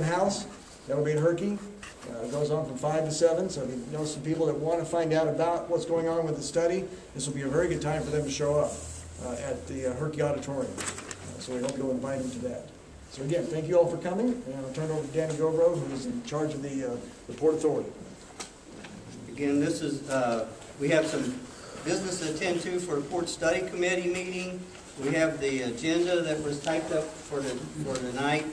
house. That'll be in Herky. It goes on from 5 to 7, so if you know some people that want to find out about what's going on with the study, this will be a very good time for them to show up at the Herky Auditorium. So we hope you'll invite them to that. So again, thank you all for coming, and I'll turn it over to Danny Govro, who is in charge of the Port Authority. Again, this is, we have some business to attend to for a Port Study Committee meeting. We have the agenda that was typed up for tonight.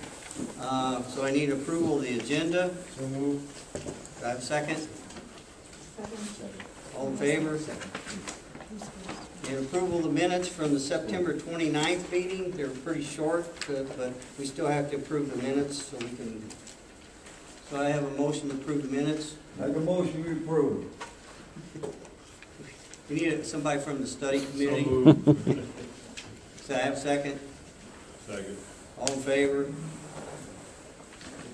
So I need approval of the agenda. So moved. Do I have a second? All in favor? And approval of the minutes from the September 29th meeting. They're pretty short, but we still have to approve the minutes so we can. So I have a motion to approve the minutes. Make a motion to approve. We need somebody from the study committee. So moved. So I have a second. Second. All in favor?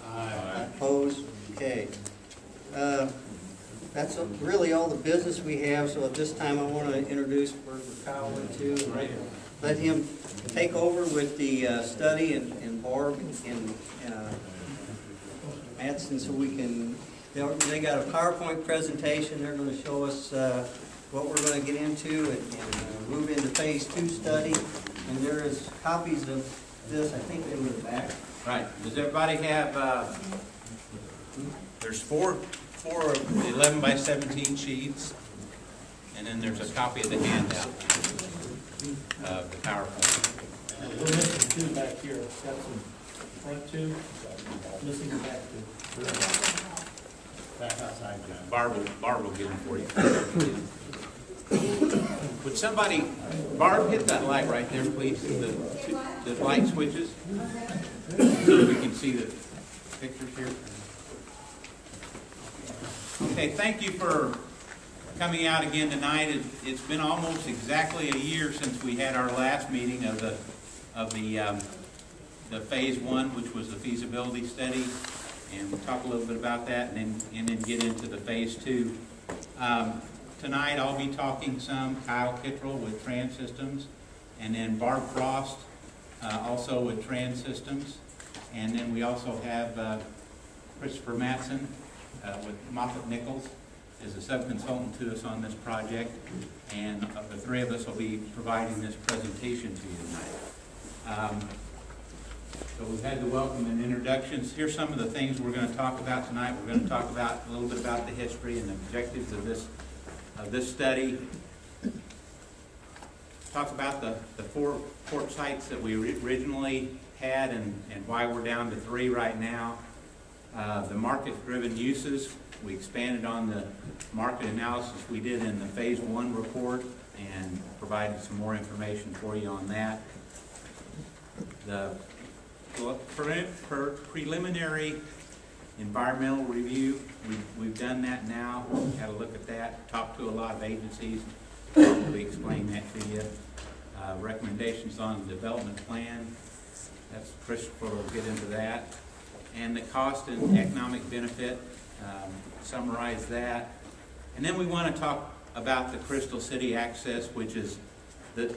Aye. Opposed? Okay. That's really all the business we have, so at this time I want to introduce Kyle too, and let him take over with the study and Barb and Madsen, so we can, they got a PowerPoint presentation. They're going to show us what we're going to get into and move into phase 2 study, and there is copies of this, I think they were in the back. Right. Does everybody have, there's four 11 by 17 sheets, and then there's a copy of the handout of the PowerPoint. We're missing 2 back here. Got some front 2, missing the back 2. Back outside, John. Barb will get them for you. Would somebody, Barb, hit that light right there, please, the light switches, so we can see the pictures here. Okay, thank you for coming out again tonight. It's been almost exactly a year since we had our last meeting of the phase 1, which was the feasibility study, and we'll talk a little bit about that, and then get into the phase 2. Tonight I'll be talking some, Kyle Kittrell with TransSystems, and then Barb Frost also with TransSystems, and then we also have Christopher Madsen with Moffitt Nichols is a sub-consultant to us on this project, and the 3 of us will be providing this presentation to you tonight. So we've had the welcome and introductions. Here's some of the things we're going to talk about tonight. We're going to talk about a little bit about the history and the objectives of this study. Talk about the 4 port sites that we originally had and why we're down to 3 right now. The market-driven uses, we expanded on the market analysis we did in the phase 1 report and provided some more information for you on that. The preliminary environmental review, we've done that now, had a look at that, talked to a lot of agencies, we'll explain that to you. Recommendations on the development plan, that's Christopher will get into that. And the cost and economic benefit, summarize that. And then we want to talk about the Crystal City access, which is the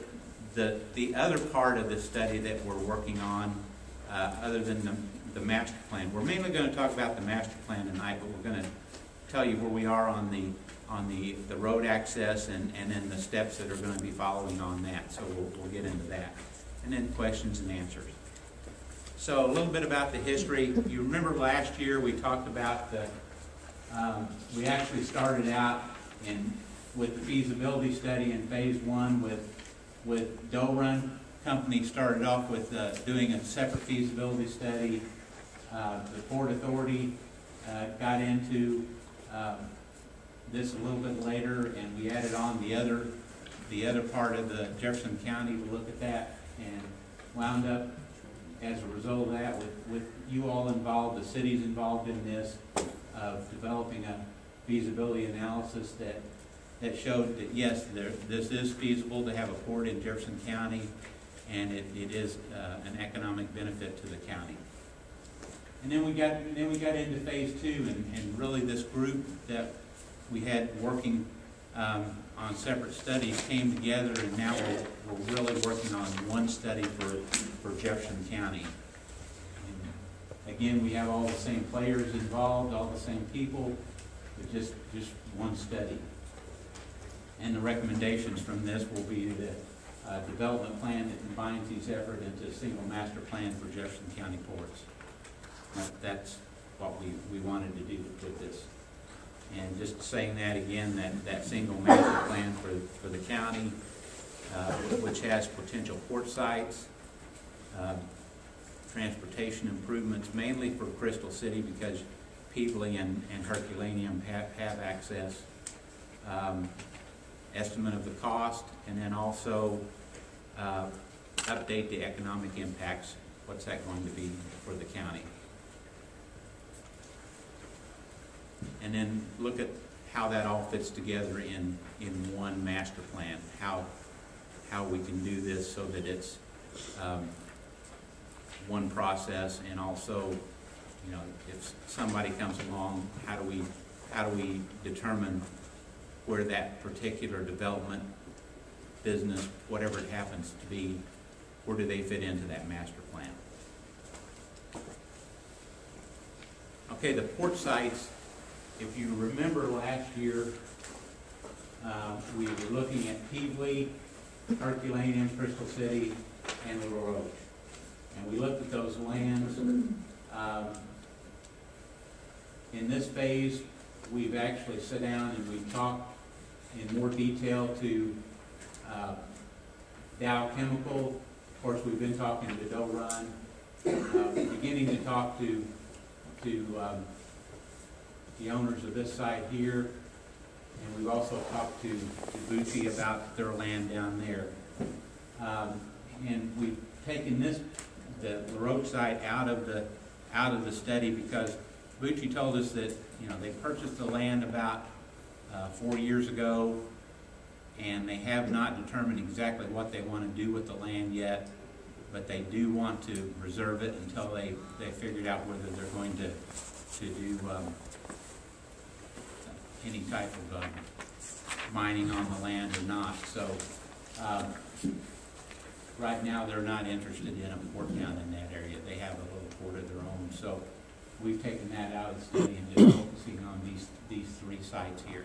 other part of the study that we're working on, other than the master plan. We're mainly going to talk about the master plan tonight, but we're going to tell you where we are on the road access and then the steps that are going to be following on that. So we'll get into that. And then questions and answers. So a little bit about the history. You remember last year we talked about we actually started out with the feasibility study in phase 1 with Doe Run Company started off with doing a separate feasibility study. The Port Authority got into this a little bit later, and we added on the other part of the Jefferson County to look at that, and wound up as a result of that with you all involved, the cities involved in this, of developing a feasibility analysis that showed that yes, this is feasible to have a port in Jefferson County, and it is an economic benefit to the county. And then we got into phase 2, and really this group that we had working on separate studies came together, and now we're really working on one study for Jefferson County. And Again, we have all the same players involved, all the same people, but just one study. And the recommendations from this will be the development plan that combines these efforts into a single master plan for Jefferson County ports. That's what we wanted to do with this. And just saying that again, that single master plan for the county, which has potential port sites, transportation improvements, mainly for Crystal City because Pevely and Herculaneum have access, estimate of the cost, and then also update the economic impacts. What's that going to be for the county? And then look at how that all fits together in one master plan, how we can do this so that it's one process, and also, you know, if somebody comes along, how do we determine where that particular development, business, whatever it happens to be, where do they fit into that master plan? Okay, the port sites, if you remember last year, we were looking at Pevely, Herculaneum, Crystal City, and Little Roach. And we looked at those lands. In this phase, we've actually sat down and we've talked in more detail to Dow Chemical. Of course, we've been talking to Doe Run, beginning to talk to the owners of this site here, and we've also talked to Bucci about their land down there. And we've taken the Roach site out of the study because Bucci told us that, you know, they purchased the land about 4 years ago, and they have not determined exactly what they want to do with the land yet, but they do want to reserve it until they figured out whether they're going to do any type of mining on the land or not. So right now they're not interested in a port down in that area. They have a little port of their own. So we've taken that out of the study and just focusing on these three sites here.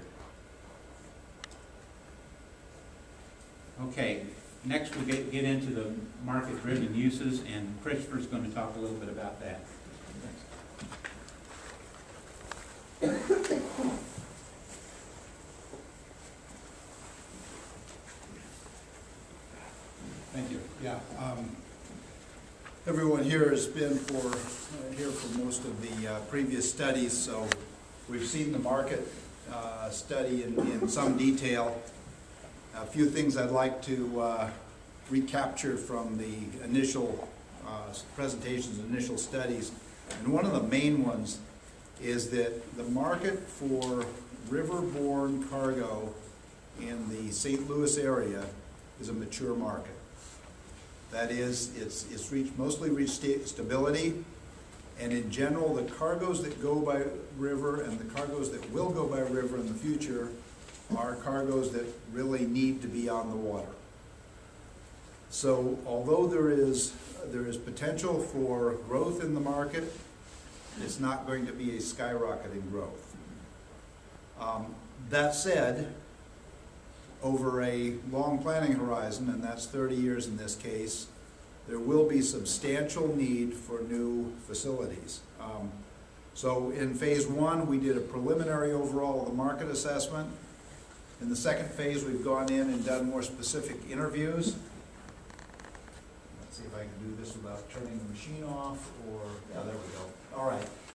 Okay, next we get into the market-driven uses, and Christopher's going to talk a little bit about that. Thank you. Yeah, everyone here has been here for most of the previous studies, so we've seen the market study in some detail. A few things I'd like to recapture from the initial presentations, initial studies, and one of the main ones is that the market for riverborne cargo in the St. Louis area is a mature market. That is, it's mostly reached stability, and in general, the cargoes that go by river and the cargoes that will go by river in the future are cargoes that really need to be on the water. So although there is potential for growth in the market, it's not going to be a skyrocketing growth. That said, over a long planning horizon, and that's 30 years in this case, there will be substantial need for new facilities. So in phase one, we did a preliminary overall of the market assessment. In the second phase, we've gone in and done more specific interviews. Let's see if I can do this without turning the machine off, or, yeah, there we go. All right.